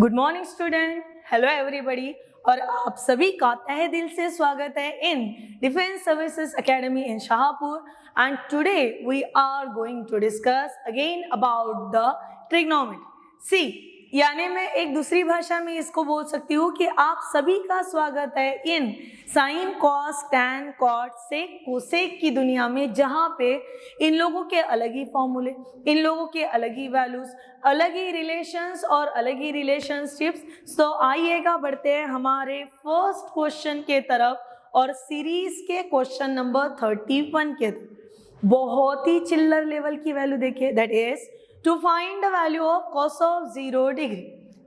Good morning student, hello everybody. और आप सभी का तहे दिल से स्वागत है in defence services academy in Shahpur. And today we are going to discuss again about the trigonometry. See यानी मैं एक दूसरी भाषा में इसको बोल सकती हूँ कि आप सभी का स्वागत है इन साइन, कॉस, टैन, कॉट, सेक, कोसेक की दुनिया में, जहाँ पे इन लोगों के अलग ही फॉर्मूले, इन लोगों के अलग ही वैल्यूज, अलग ही रिलेशंस और अलग ही रिलेशनशिप्स। तो आइएगा बढ़ते हैं हमारे फर्स्ट क्वेश्चन के तरफ और सीरीज के क्वेश्चन नंबर 31 के तरफ। बहुत ही चिल्लर लेवल की वैल्यू देखिए, that is to find the value of cos of 0 degree.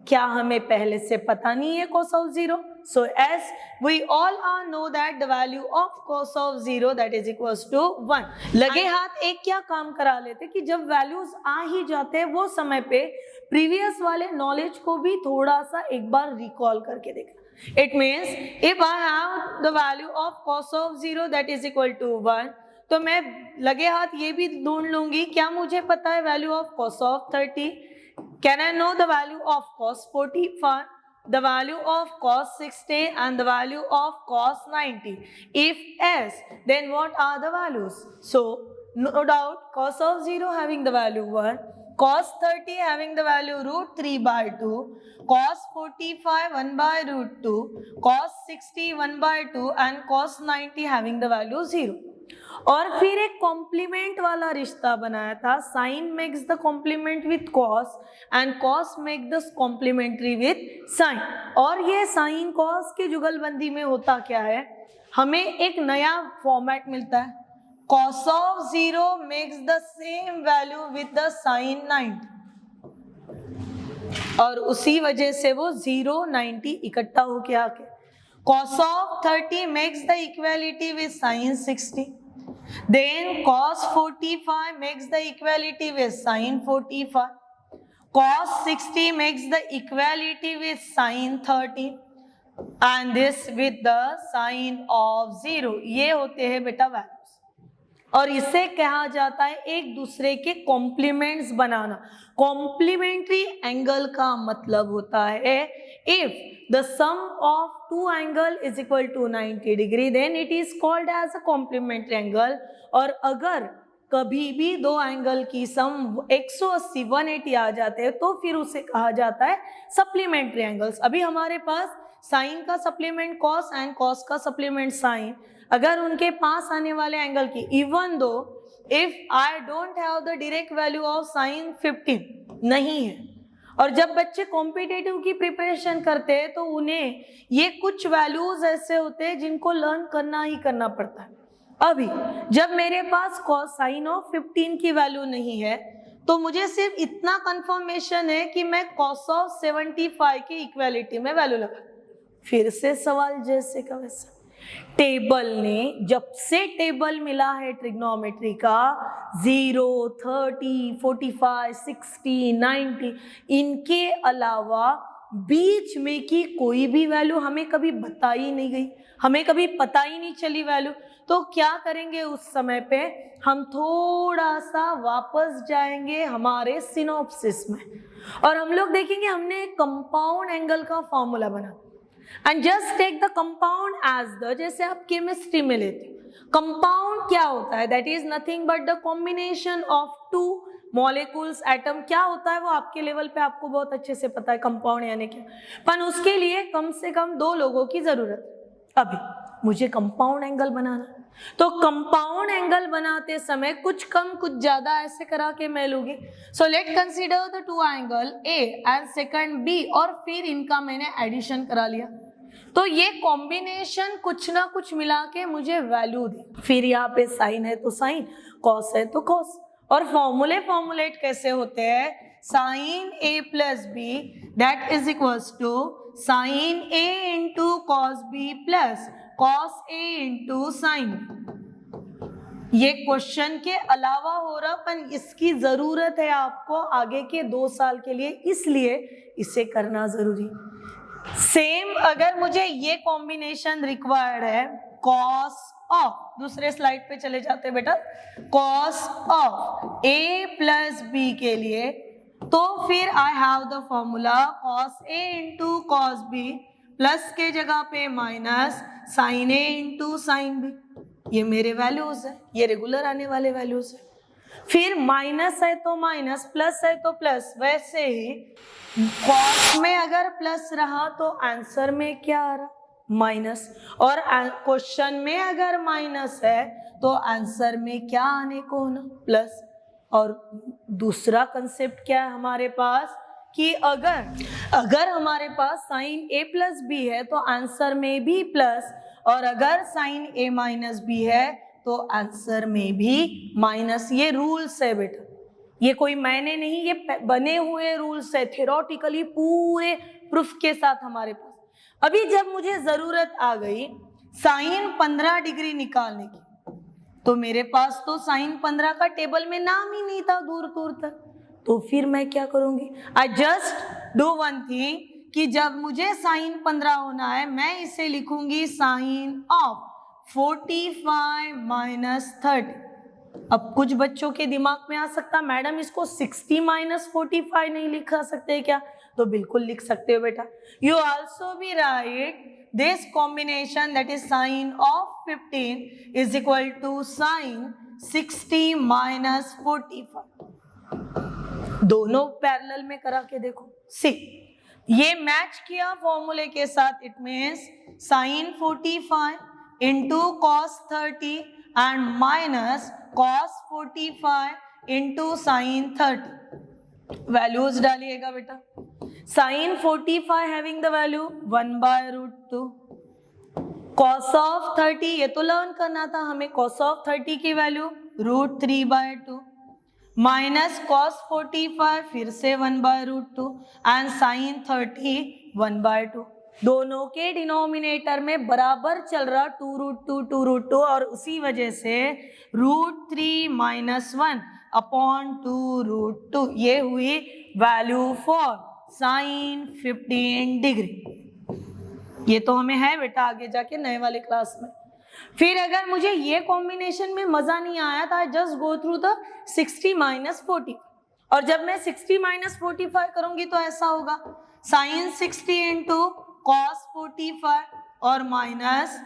क्या हमें पहले से पता नहीं है cos of 0? So as we all are know that the value of cos of 0 that is equals to 1. लगे हाथ एक क्या काम करा लेते कि जब वैल्यूज आ ही जाते हैं वो समय पे प्रीवियस वाले नॉलेज को भी थोड़ा सा एक बार रिकॉल करके देखना। It means if I have the value of cos of 0 that is equal to 1, तो मैं लगे हाथ ये भी ढूंढ लूंगी क्या मुझे पता है value of cos of 30, can I know the value of cos 45, the value of cos 60 and the value of cos 90? If yes, then what are the values? So no doubt cos of 0 having the value 1, cos 30 having the value root 3 by 2, cos 45 1 by root 2, cos 60 1 by 2 and cos 90 having the value 0. और फिर एक complement वाला रिश्ता बनाया था, sine makes the complement with cos and cos make the complementary with sine. और ये sine cos की जुगलबंदी में होता क्या है, हमें एक नया फॉर्मेट मिलता है, cos of 0 makes the same value with the sine 90, और उसी वजह से वो 0 90 इकट्ठा होके आके cos of 30 makes the equality with sine 60, then cos 45 makes the equality with sin 45, cos 60 makes the equality with sin 30 and this with the sin of 0. ये होते हैं बेटा वैल्यूज, और इसे कहा जाता है एक दूसरे के कॉम्प्लीमेंट्स बनाना। कॉम्प्लीमेंट्री एंगल का मतलब होता है if the sum of two angle is equal to 90 degree then it is called as a complementary angle। और अगर कभी भी दो एंगल की सम 180 180 आ जाते हैं तो फिर उसे कहा जाता है सप्लीमेंट्री एंगल्स। अभी हमारे पास साइन का सप्लीमेंट कॉस एंड कॉस का सप्लीमेंट साइन, अगर उनके पास आने वाले एंगल की, even though if I don't have the direct value of sine 15 नहीं है, और जब बच्चे कॉम्पिटिटिव की प्रिपरेशन करते हैं तो उन्हें ये कुछ वैल्यूज ऐसे होते हैं जिनको लर्न करना ही करना पड़ता है। अभी जब मेरे पास cos साइन ऑफ 15 की वैल्यू नहीं है तो मुझे सिर्फ इतना कंफर्मेशन है कि मैं cos ऑफ 75 की इक्वालिटी में वैल्यू लगा। फिर से सवाल जैसे का वैसा, टेबल ने, जब से टेबल मिला है ट्रिग्नोमेट्री का, 0 30 45 60 90, इनके अलावा बीच में की कोई भी वैल्यू हमें कभी बताई नहीं गई, हमें कभी पता ही नहीं चली वैल्यू। तो क्या करेंगे उस समय पे, हम थोड़ा सा वापस जाएंगे हमारे सिनॉप्सिस में और हम लोग देखेंगे हमने कंपाउंड एंगल का फॉर्मूला बना। And just take the compound as the, जैसे आप केमिस्ट्री में लेते हैं, कंपाउंड क्या होता है, that is nothing but the combination of two molecules, atom. क्या होता है वो आपके लेवल पे आपको बहुत अच्छे से पता है कंपाउंड यानी क्या, पर उसके लिए कम से कम दो लोगों की जरूरत है। अभी मुझे कंपाउंड एंगल बनाना, तो कंपाउंड एंगल बनाते समय कुछ कम कुछ ज्यादा ऐसे करा के मैं लूंगी। So let consider the two angle A and second B, और फिर इनका मैंने एडिशन करा लिया, तो ये कॉम्बिनेशन कुछ ना कुछ मिला के मुझे वैल्यू दी। फिर यहाँ पे साइन है तो साइन, कॉस है तो कॉस, और फॉर्मुलेट कैसे होते हैं, sine A plus B that is equals to sine A into cos B plus cos A into sine. ये क्वेश्चन के अलावा हो रहा, पर इसकी जरूरत है आपको आगे के 2 साल के लिए, इसलिए इसे करना जरूरी। सेम अगर मुझे ये कॉम्बिनेशन रिक्वायर्ड है, कॉस ऑफ, दूसरे स्लाइड पे चले जाते बेटा, cos of A plus B के लिए तो फिर I have the formula cos A into cos B, प्लस के जगह पे minus sine A into sine B. ये मेरे वैल्यूज है, ये रेगुलर आने वाले वैल्यूज है। फिर माइनस है तो माइनस, प्लस है तो प्लस। वैसे ही कॉस में अगर प्लस रहा तो आंसर में क्या आ रहा, माइनस। और क्वेश्चन में अगर माइनस है तो आंसर में क्या आने को होना, प्लस। और दूसरा कंसेप्ट क्या है हमारे पास कि अगर हमारे पास साइन ए प्लस बी है तो आंसर में भी प्लस, और अगर साइन ए माइनस बी है तो आंसर में भी माइनस। ये रूल्स है बेटा, ये कोई मैंने नहीं, ये बने हुए रूल्स है थ्योरेटिकली पूरे प्रूफ के साथ हमारे पास। अभी जब मुझे जरूरत आ गई साइन 15 डिग्री निकालने की, तो मेरे पास तो साइन 15 का टेबल में नाम ही नहीं था दूर दूर तक। तो फिर मैं क्या करूंगी, I just do one thing कि जब मुझे साइन 15 होना है मैं इसे लिखूंगी साइन ऑफ 45 माइनस 30। अब कुछ बच्चों के दिमाग में आ सकता, मैडम इसको 60 माइनस 45 नहीं लिखा सकते क्या? तो बिल्कुल लिख सकते हो बेटा। You also be right this combination, that is sine of 15 is equal to sine 60 minus 45। दोनों पैरेलल में करा के देखो। सी ये मैच किया फॉर्मूले के साथ, it means sin 45 into cos 30 and minus cos 45 into sin 30। Values डालिएगा बेटा। sin 45 having the value 1/√2, cos of 30 ये तो लर्न करना था हमें, cos of 30 की वैल्यू √3/2 माइनस cos 45 फिर से 1/√2 एंड sin 30 1/2। दोनों के डिनोमिनेटर में बराबर चल रहा 2√2 और उसी वजह से √3 - 1 अपॉन 2√2 ये हुई वैल्यू फॉर साइन 15 डिग्री। ये तो हमें है बेटा आगे जाके नए वाले क्लास में। फिर अगर मुझे ये कॉम्बिनेशन में मजा नहीं आया तो I just go through the 60 minus 40, और जब मैं 60 माइनस 45 करूंगी तो ऐसा होगा साइन 60 इंटू कॉस 45 और माइनस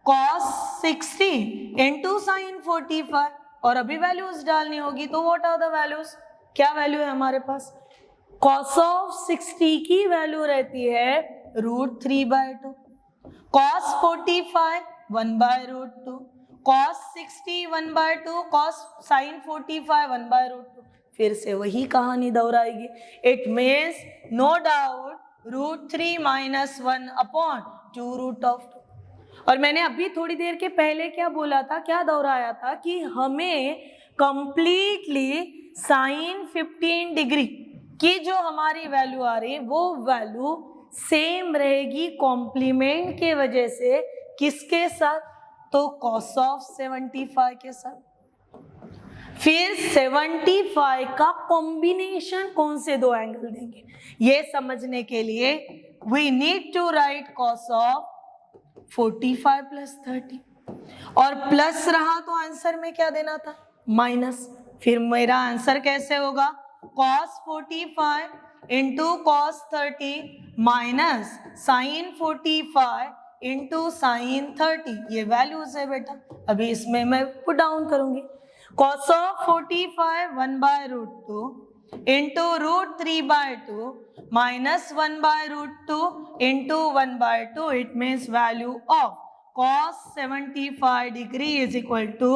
कॉस 60 इंटू साइन 45, और अभी वैल्यूज डालनी होगी। तो व्हाट आर द वैल्यूज, क्या वैल्यू है हमारे पास? cos of 60 की वैल्यू रहती है √3/2, cos 45 1/√2, cos 60 1/2, cos sin 45 1/√2। फिर से वही कहानी दोहराएगी। It means no doubt √3 - 1 upon 2√2। और मैंने अभी थोड़ी देर के पहले क्या बोला था, क्या दोहराया था कि हमें कंप्लीटली साइन 15 डिग्री की जो हमारी वैल्यू आ रही है वो वैल्यू सेम रहेगी कॉम्प्लीमेंट के वजह से। किसके साथ? तो cos of 75 के साथ। फिर 75 का कॉम्बिनेशन कौन से दो एंगल देंगे ये समझने के लिए we need to write cos of 45 plus 30, और प्लस रहा तो आंसर में क्या देना था, माइनस। फिर मेरा आंसर कैसे होगा, cos 45 into cos 30 minus sine 45 into sine 30। ये वैल्यूज है बेटा। अभी इसमें मैं पुट डाउन करूंगी। cos of 45 1/√2 into √3/2 minus 1/√2 into 1/2। It means value of cos 75 degree is equal to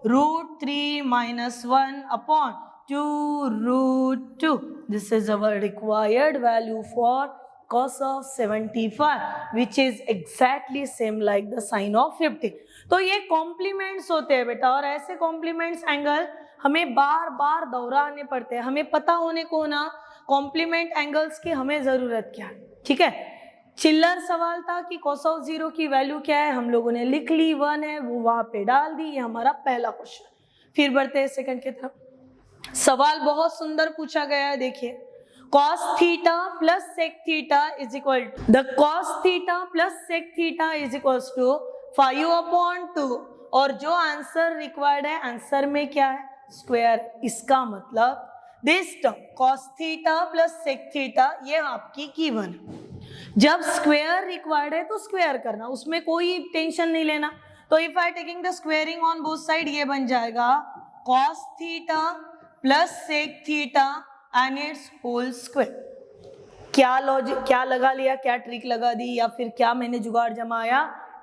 √3 - 1 upon 2√2। This is our required value for cos of 75, which is exactly same like the sin of 50। तो ये compliments होते हैं बेटा, और ऐसे compliments angle हमें बार बार दोहराने पड़ते हैं। हमें पता होने को ना कॉम्प्लीमेंट एंगल्स की हमें जरूरत क्या है, ठीक है। चिल्लर सवाल था कि cos of 0 की वैल्यू क्या है, हम लोगों ने लिख ली 1 है, वो वहां पे डाल दी। ये हमारा पहला क्वेश्चन। फिर बढ़ते हैं सेकंड की तरफ। सवाल बहुत सुंदर पूछा गया है, देखिए। cos theta plus sec theta is equal to the cos theta plus sec theta is equal to 5/2, और जो आंसर रिक्वायर्ड है आंसर में क्या है, स्क्वायर। इसका मतलब this term cos theta plus sec theta ये आपकी गिवन है। जब स्क्वायर रिक्वायर्ड है तो स्क्वायर करना, उसमें कोई टेंशन नहीं लेना। तो if I taking the squaring on both side ये बन जाएगा cos theta plus sec theta and it's whole square. क्या लॉजिक, क्या लगा लिया, क्या ट्रिक लगा दी, या फिर क्या मैंने जुगाड़ जमाया,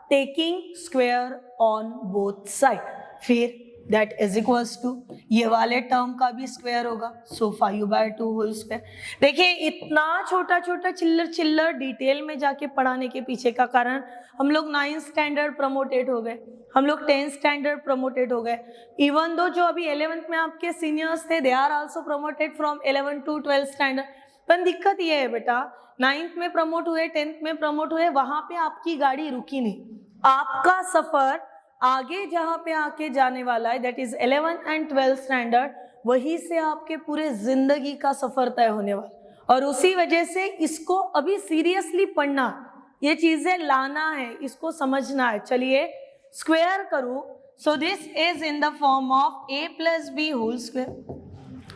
taking square on both side. फिर दैट इज इक्वल्स टू ये वाले टर्म का भी स्क्वायर होगा, सो 5/2 होल स्क्वायर। देखिए इतना छोटा छोटा चिल्लर डिटेल में जाके पढ़ाने के पीछे का कारण, हम लोग 9th स्टैंडर्ड प्रमोटेड हो गए, हम लोग 10th स्टैंडर्ड प्रमोटेड हो गए। इवन दो जो अभी 11th में आपके सीनियर्स थे, they are also promoted from 11th to 12th standard. पर दिक्कत ये है बेटा, 9th में प्रमोट हुए, 10th में प्रमोट हुए, वहां पे आपकी गाड़ी रुकी नहीं। आपका सफर आगे जहां पे आके जाने वाला है, that is 11th and 12th standard, वहीं से आपके पूरे जिंदगी का सफर तय होने वाला। और उसी वजह से इसको अभी सीरियसली पढ़ना, ये चीजें लाना है, इसको समझना है। चलिए स्क्वायर करूं, so this is in the form of a plus B whole square.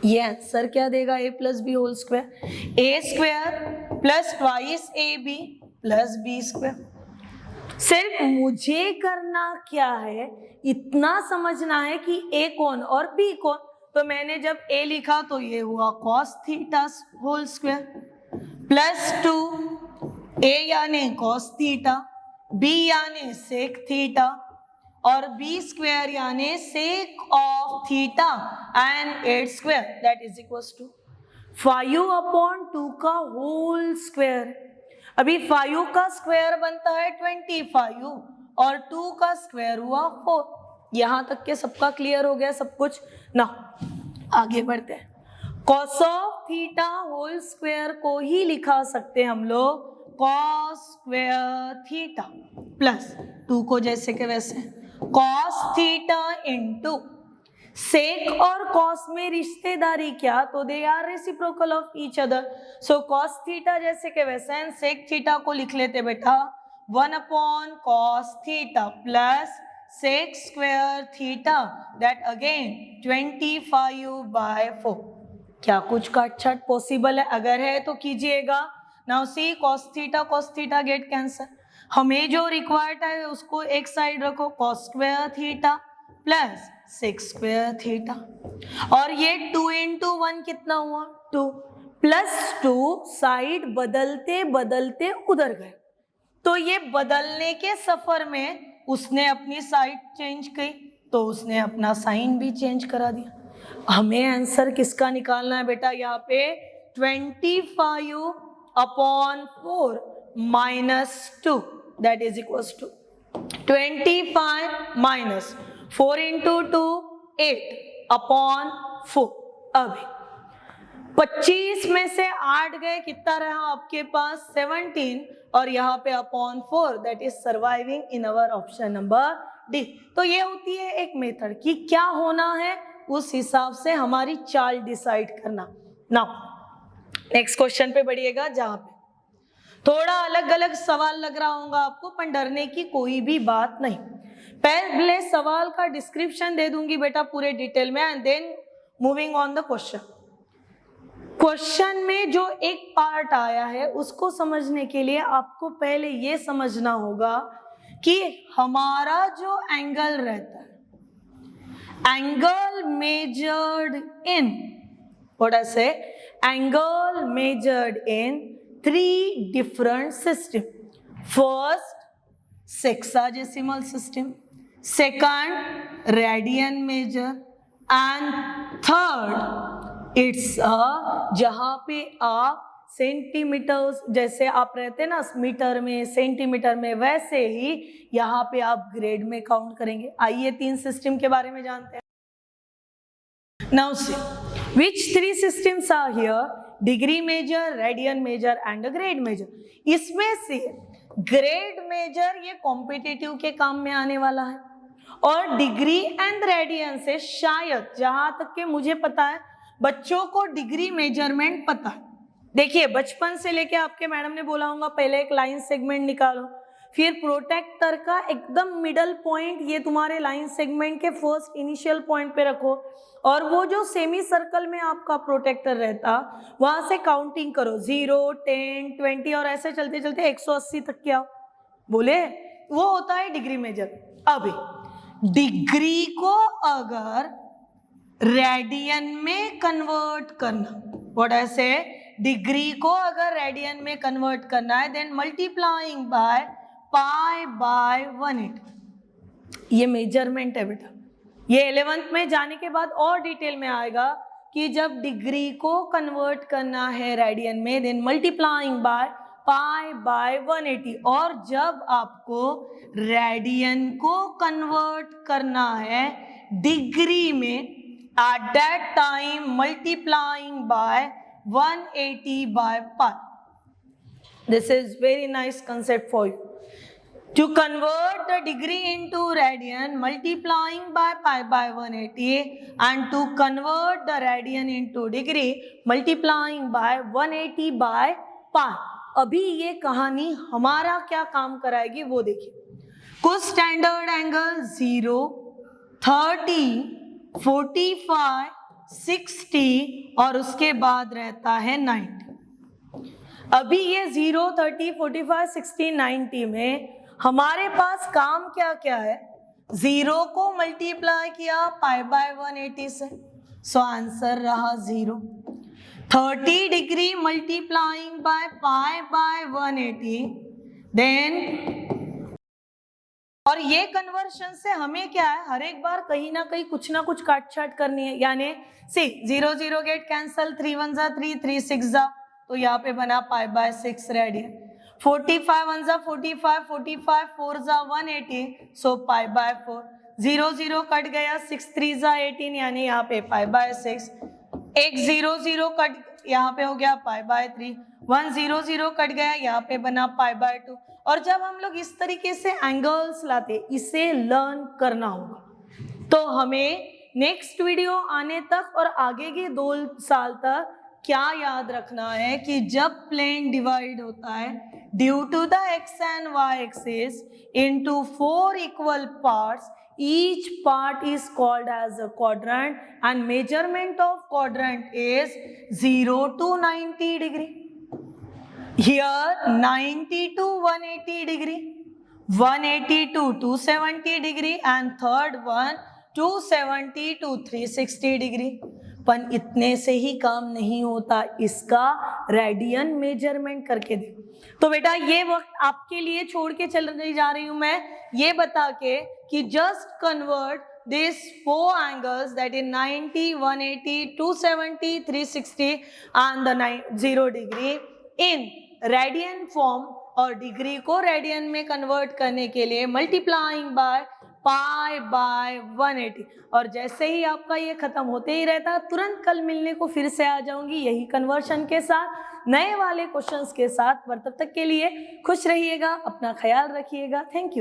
ये आंसर क्या देगा, a plus B whole square, a square plus twice ab plus b square. सिर्फ मुझे करना क्या है, इतना समझना है कि a कौन और b कौन। तो मैंने जब a लिखा तो ये हुआ cos theta whole square plus 2 a यानी cos थीटा, b यानी sec थीटा और b स्क्वायर यानी sec of theta and it's square, that is equals to 5/2 का होल स्क्वायर। अभी 5 का स्क्वायर बनता है 25 और 2 का स्क्वायर हुआ 4। यहां तक के सबका क्लियर हो गया सब कुछ ना। आगे बढ़ते हैं। cos of theta whole square को ही लिखा सकते हैं हम लोग cos स्क्वायर थीटा प्लस 2 को जैसे के वैसे cos थीटा इंटू सेक और कॉस में रिश्तेदारी क्या, तो they are reciprocal of each other. So cos theta जैसे के वैसे एंड सेक थीटा को लिख लेते बेटा 1/cos theta plus sec square theta, that again 25/4। क्या कुछ काट-छाट पॉसिबल है? अगर है तो कीजिएगा। Now see cos theta get cancel. हमें जो रिक्वायर्ड है उसको एक साइड रखो, cos square theta plus sec square theta, और ये 2 into 1 कितना हुआ 2 प्लस 2 साइड बदलते बदलते उधर गए। तो ये बदलने के सफर में उसने अपनी साइड चेंज की तो उसने अपना साइन भी चेंज करा दिया। हमें आंसर किसका निकालना है बेटा, यहाँ पे 25/4 - 2 that is equals to 25 minus 4 into 2 8/4। अभी 25 में से 8 गए, कितना रहा आपके पास 17, और यहाँ पे /4 that is surviving in our option number D. तो ये होती है एक मेथड कि क्या होना है उस हिसाब से हमारी चाल डिसाइड करना। नाउ नेक्स्ट क्वेश्चन पे बढ़िएगा, जहां पे थोड़ा अलग अलग सवाल लग रहा होगा आपको, पर डरने की कोई भी बात नहीं। पहले सवाल का डिस्क्रिप्शन दे दूंगी बेटा पूरे डिटेल में and then moving on the question. Question में जो एक पार्ट आया है उसको समझने के लिए आपको पहले ये समझना होगा कि हमारा जो एंगल रहता है, angle measured in, what I say, angle measured in 3 different system. First, sexagesimal system. Second, radian measure. And third, it's जहाँ पे आप सेंटीमीटर्स, जैसे आप रहते हैं ना मीटर में सेंटीमीटर में, वैसे ही यहाँ पे आप ग्रेड में काउंट करेंगे। आइए 3 सिस्टम के बारे में जानते हैं। Now see, which 3 systems are here? Degree measure, radian measure and grade measure. इसमें से ग्रेड मेजर ये कॉम्पिटिटिव के काम में आने वाला है, और डिग्री एंड रेडियन से शायद, जहां तक के मुझे पता है, बच्चों को डिग्री मेजरमेंट पता है। देखिए बचपन से लेके आपके मैडम ने बोला होगा पहले एक लाइन सेगमेंट निकालो, फिर प्रोटेक्टर का एकदम मिडल पॉइंट ये तुम्हारे लाइन सेगमेंट के फर्स्ट इनिशियल पॉइंट पे रखो, और वो जो सेमी सर्कल में आपका प्रोटेक्टर रहता वहां से काउंटिंग करो 0, 10, 20 और ऐसे चलते चलते 180 तक के आओ। बोले वो होता है डिग्री मेजर। अभी डिग्री को अगर रेडियन में कन्वर्ट करना, व्हाट आई से, डिग्री को अगर रेडियन में कन्वर्ट करना है then multiplying by pi by 180। ये मेजरमेंट है बेटा, ये 11th में जाने के बाद और डिटेल में आएगा कि जब डिग्री को कन्वर्ट करना है रेडियन में then multiplying by pi by 180, और जब आपको रेडियन को कन्वर्ट करना है डिग्री में at that time multiplying by 180 by pi. This is very nice concept for you. To convert the degree into radian, multiplying by pi by 180, and to convert the radian into degree, multiplying by 180 by pi. अभी ये कहानी हमारा क्या काम कराएगी वो देखिए। कुछ स्टैंडर्ड एंगल 0, 30, 45, 60 और उसके बाद रहता है 90। अभी ये 0, 30, 45, 60, 90 में हमारे पास काम क्या क्या है? 0 को मल्टीप्लाई किया पाई बाय 180 से, सो आंसर रहा 0। 30 degree multiplying by pi by 180, then और ये कन्वर्शन से हमें क्या है, हर एक बार कहीं ना कहीं कुछ ना कुछ काट छाट करनी है। यानी सी 0 0 गेट कैंसल, 3 1 जा 3, 3 6 जा, तो यहाँ पे बना पाई बाय 6 रेडियन। 45 1 जा 45, 45 4 जा 180, सो पाई बाय 4। 0 0 कट गया, 6 3 जा 18, यानी यहाँ पे पाई बाय 6। एक 0 0 कट, यहाँ पे हो गया पाई बाय 3। 1 0 0 कट गया, यहाँ पे बना पाई बाय 2। और जब हम लोग इस तरीके से एंगल्स लाते, इसे लर्न करना होगा। तो हमें नेक्स्ट वीडियो आने तक और आगे के 2 साल तक क्या याद रखना है कि जब प्लेन डिवाइड होता है due to the X and Y axis into 4 equal parts, each part is called as a quadrant and measurement of quadrant is 0 to 90 degree. Here 90 to 180 degree, 180 to 270 degree and third one 270 to 360 degree. पर इतने से ही काम नहीं होता, इसका radian measurement करके दे। तो बेटा ये वक्त आपके लिए छोड़ के चल जा रही हूं मैं, ये बता के कि just convert this 4 angles that is 90, 180, 270, 360 and the 0 degree in radian form, और डिग्री को रेडियन में कन्वर्ट करने के लिए मल्टीप्लाइंग बाय पाई बाय 180। और जैसे ही आपका ये खत्म होते ही रहता, तुरंत कल मिलने को फिर से आ जाऊंगी यही कन्वर्शन के साथ, नए वाले क्वेश्चंस के साथ। पर तब तक के लिए खुश रहिएगा, अपना ख्याल रखिएगा। Thank you.